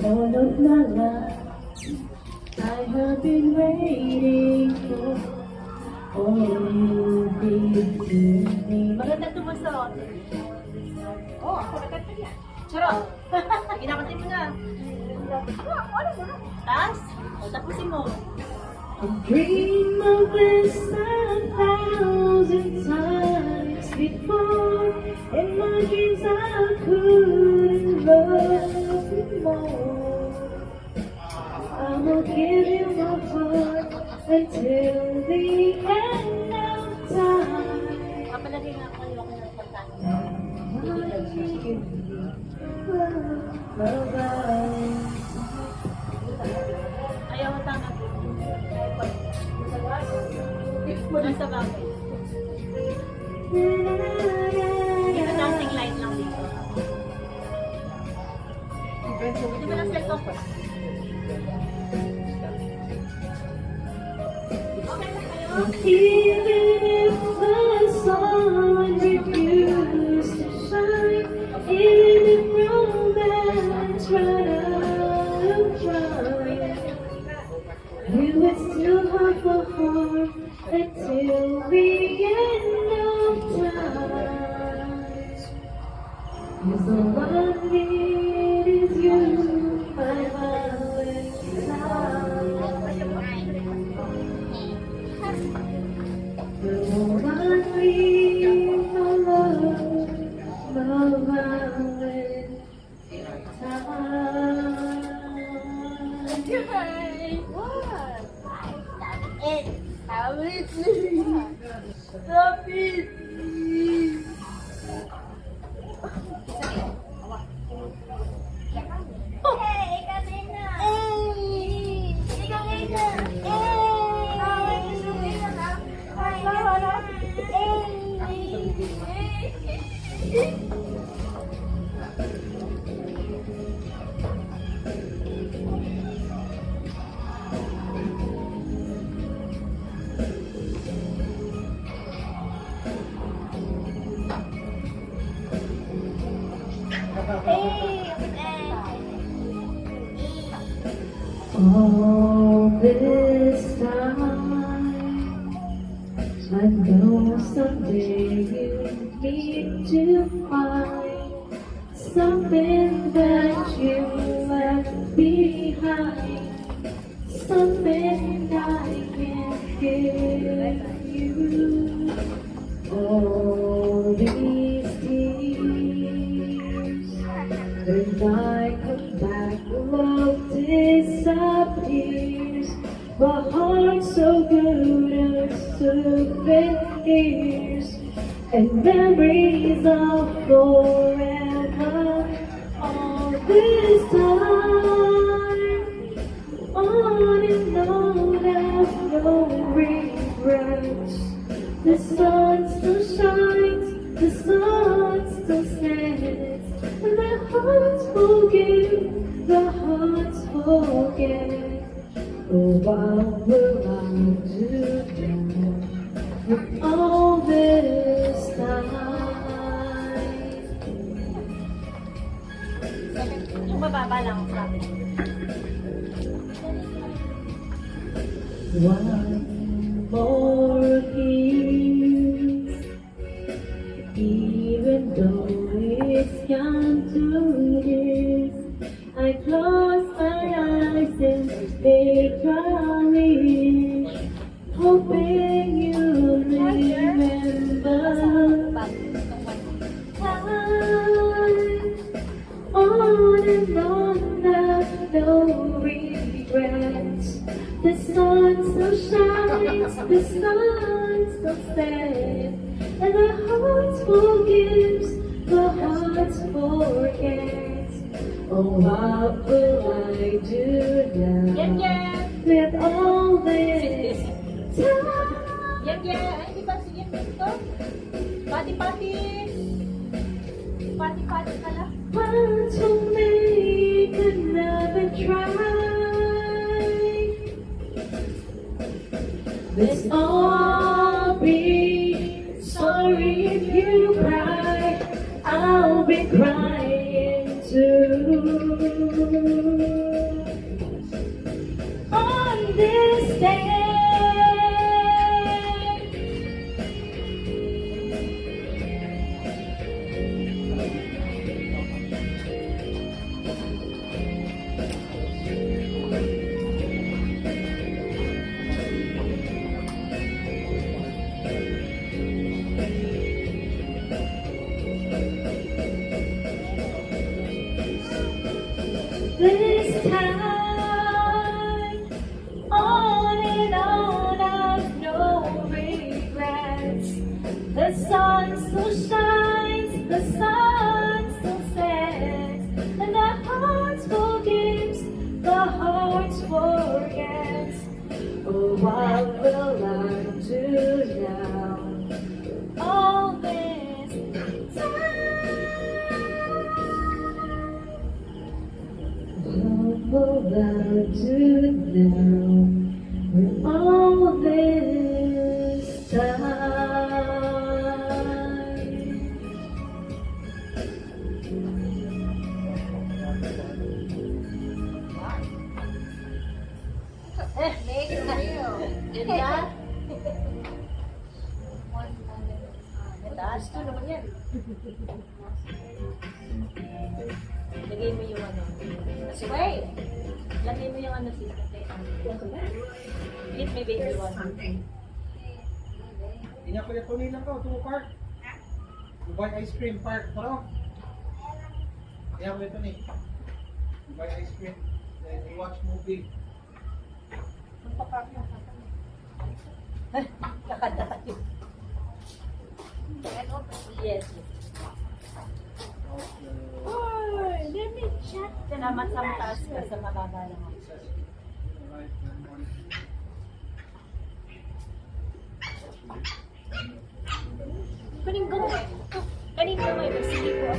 all of my life. I have been waiting for all you've been to me. Maganda tumusot. Oh, ako nagkanta yan. Charot! Kinakantay mo na. Ano mo na? Tapos? O, tapusin mo. I dream of this 1,000 times before. In my dreams I couldn't love you more. I will give you my heart until the end of time. Kapalagay nga ako yung ako ng kanta. Bye-bye. Ayaw mo tama. Nasa bagay. Dito dancing light lang dito. Hindi mo lang self ko. Okay na kayo. Even if the sun refused to shine, even if romance ran out of time, we would still have a heart until the end of time. 'Cause all I need is you, my Valentine. All I need, my love, my Valentine. What? Stop it! Hey, kanina! Ikaw kanina! All this time, I know someday you need to find something that you left behind, something I can give you. All these years, when I come back, love disappears. My heart's so good at souvenirs, and memories of forever. All this time, on and on, I've no regrets. The sun still shines, the sun still stands, and the hearts forgive, the hearts forget. Oh, what will I do now with all this time? Yung bababa lang sabi. One more kiss, even though it's gone 2 years. I close my eyes and make a wish, hoping you'll remember. On and on, I've no regrets. The sun still shines, the sun still stands, and the heart forgives, the heart forgets. Oh, what will I do now Yan yan! with all this time? Yan yan! Ay, di ba si Yan ito? Pati-pati! Pati-pati ka lang. Want to make another try. Let's all be sorry if you cry. I'll be crying too. hold out to now with all this time. Next tayo. Ganda? Taas to naman yan. Lagay mo yung ano. Kasi wait. Lagay mo yung ano sis. Hit me baby one. Hindi niya pala ito nilang ka, ito park. Dubai Ice Cream Park, tara. Kaya mo ito ni. Dubai Ice Cream. Then you watch movie. Magpapark na. Lakad na tayo. Yes. Oh, let me check. Salamat sa mataas ka sa mababa lang ako. Kaning gamay. Kaning gamay. Sige po.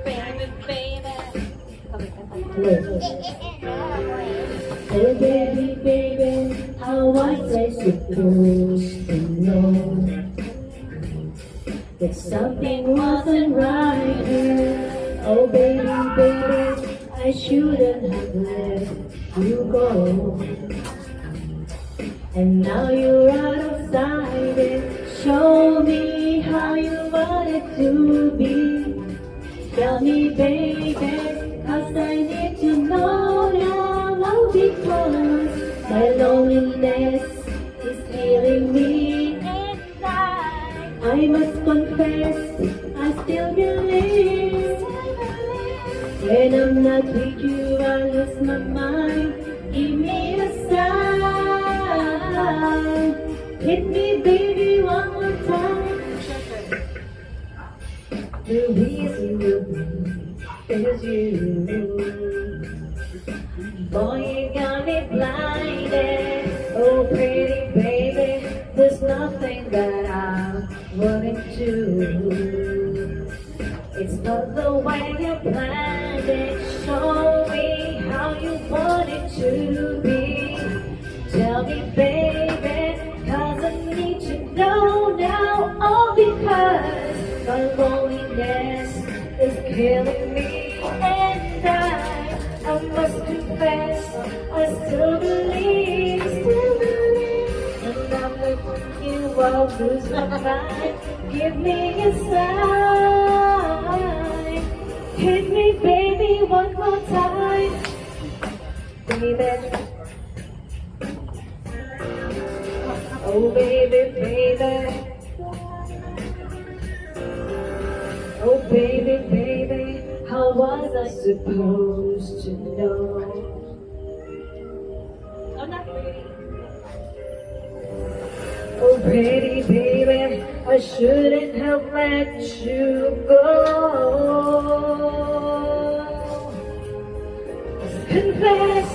Baby, baby. Hey baby, baby, how was I supposed to know that something wasn't right here? Oh baby, baby, I shouldn't have let you go. And now you're out of sight and show me how you want it to be. Tell me baby, 'cause I need to know now, because my loneliness is killing me. And I must confess, I still believe. When I'm not with you, I lose my mind. Give me a sign. Hit me baby one more time. The reason is you. Boy, you got me blinded. Oh, pretty baby, there's nothing that I wouldn't do. It's not the way you planned it. Show me how you want it to be. Tell me, baby, 'cause I need to know now. All because my loneliness is killing me, and I must confess, I still believe, and I'm with you, I'll lose my mind. Give me a sign, hit me, baby, one more time, baby. Oh, baby, baby. Oh baby, baby, how was I supposed to know? oh, not really. Oh pretty baby, I shouldn't have let you go. Confess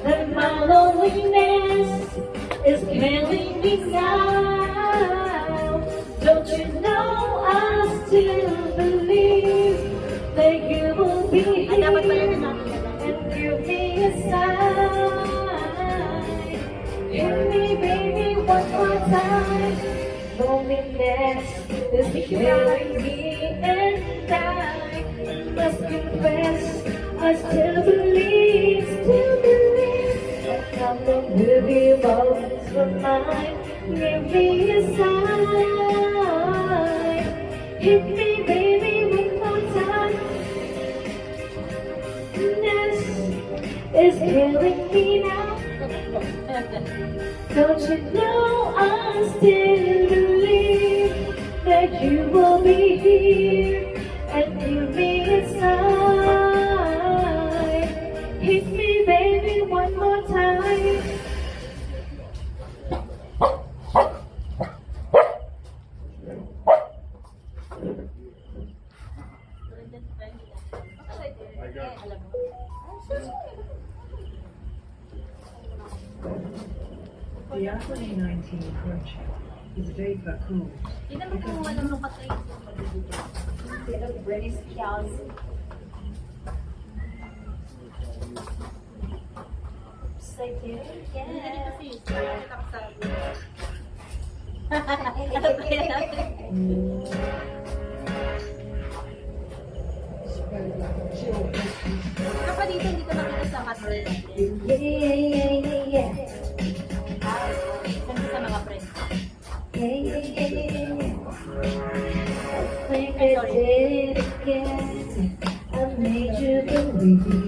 that my loneliness is killing me now. Don't you know I still believe that you will be Ay, dapat pala here na natin yan. and give me a sign. Hit me baby one more time. Loneliness is killing me, and I must confess I still believe that I'm not with you always for mine. Give me a sign. Hit me baby one more time. This is killing me now. Don't you know I still believe that you will be here and give me a sign. Hit me baby one more time. Alam mo. The 2019 project He's very cool. Hindi naman kung walang lupatay. Little British cows. Say it. Yes. Kapag dito, hindi ko nakita sa matrel. Yeah, yeah, yeah, yeah, yeah. Kasi sa mga friends. Yeah, yeah, yeah, yeah, yeah. I think I did it again. I made you believe.